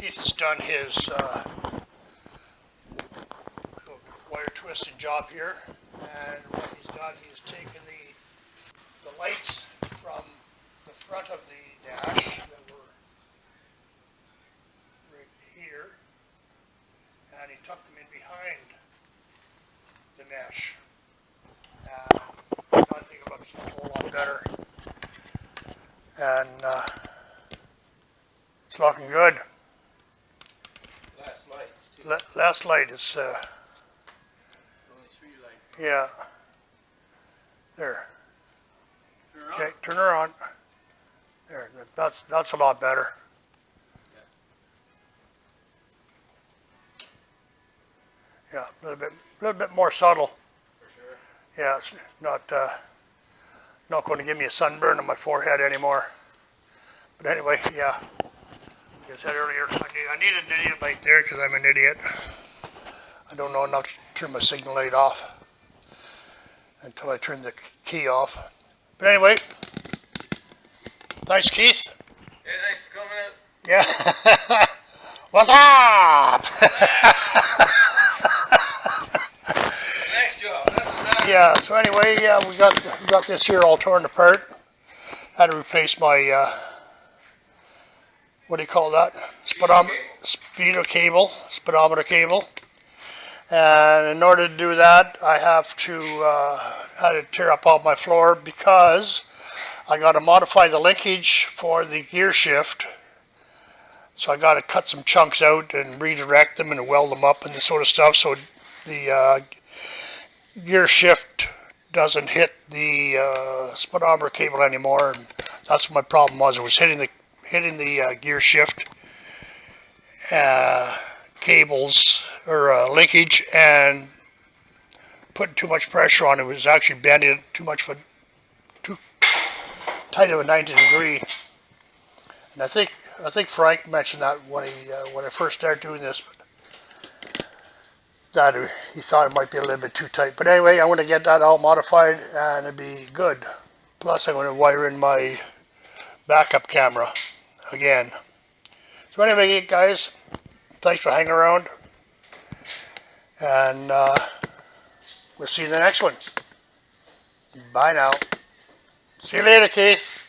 Keith has done his wire twisting job here, and what he's done, he's taken the lights from the front of the dash that were right here, and he tucked them in behind the mesh. I think it looks a whole lot better, and it's looking good. Last light is only 3 lights. yeah. There. Turn her Okay, on. turn her on. There. That's a lot better. Yeah, a little bit more subtle. For sure. Yeah, it's not going to give me a sunburn on my forehead anymore. But anyway, yeah. Like I said earlier, I needed an idiot light there because I'm an idiot. I don't know enough to turn my signal light off until I turn the key off. But anyway, thanks, Keith. Hey, thanks for coming out. Yeah. What's up? Nice job. Yeah. So anyway, yeah, we got this here all torn apart. Had to replace my what do you call that? Speedometer cable. And in order to do that, I have to had to tear up all my floor because I got to modify the linkage for the gear shift. So I got to cut some chunks out and redirect them and weld them up and this sort of stuff. So the gear shift doesn't hit the speedometer cable anymore. And that's what my problem was. It was hitting the gear shift cables or linkage and putting too much pressure on it. It was actually bending it too tight of a 90 degree. And I think Frank mentioned that when I first started doing this, that he thought it might be a little bit too tight. But anyway, I want to get that all modified and it'd be good. Plus, I'm going to wire in my backup camera again. So anyway, guys, thanks for hanging around, and we'll see you in the next one. Bye now. See you later, Keith.